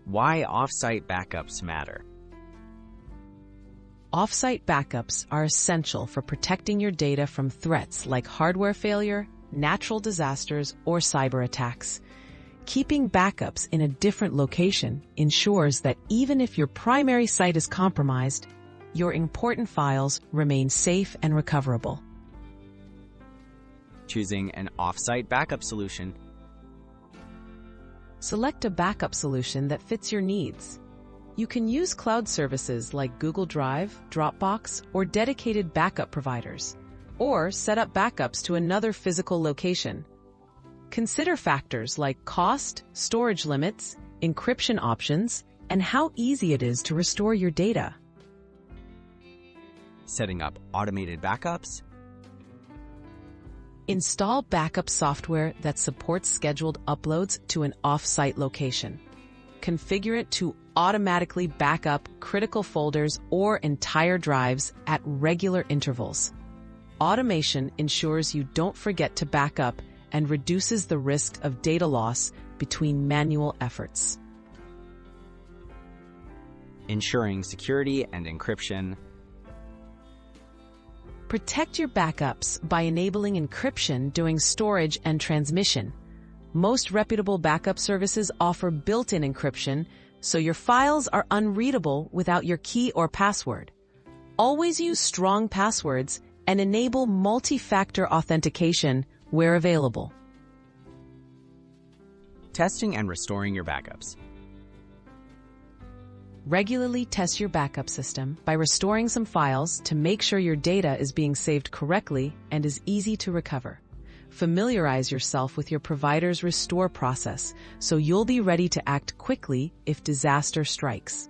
Why offsite backups matter. Offsite backups are essential for protecting your data from threats like hardware failure, natural disasters, or cyber attacks. Keeping backups in a different location ensures that even if your primary site is compromised, your important files remain safe and recoverable. Choosing an offsite backup solution. Select a backup solution that fits your needs. You can use cloud services like Google Drive, Dropbox, or dedicated backup providers, or set up backups to another physical location. Consider factors like cost, storage limits, encryption options, and how easy it is to restore your data. Setting up automated backups. Install backup software that supports scheduled uploads to an off-site location. Configure it to automatically back up critical folders or entire drives at regular intervals. Automation ensures you don't forget to back up and reduces the risk of data loss between manual efforts. Ensuring security and encryption. Protect your backups by enabling encryption during storage and transmission. Most reputable backup services offer built-in encryption, so your files are unreadable without your key or password. Always use strong passwords and enable multi-factor authentication where available. Testing and restoring your backups. Regularly test your backup system by restoring some files to make sure your data is being saved correctly and is easy to recover. Familiarize yourself with your provider's restore process so you'll be ready to act quickly if disaster strikes.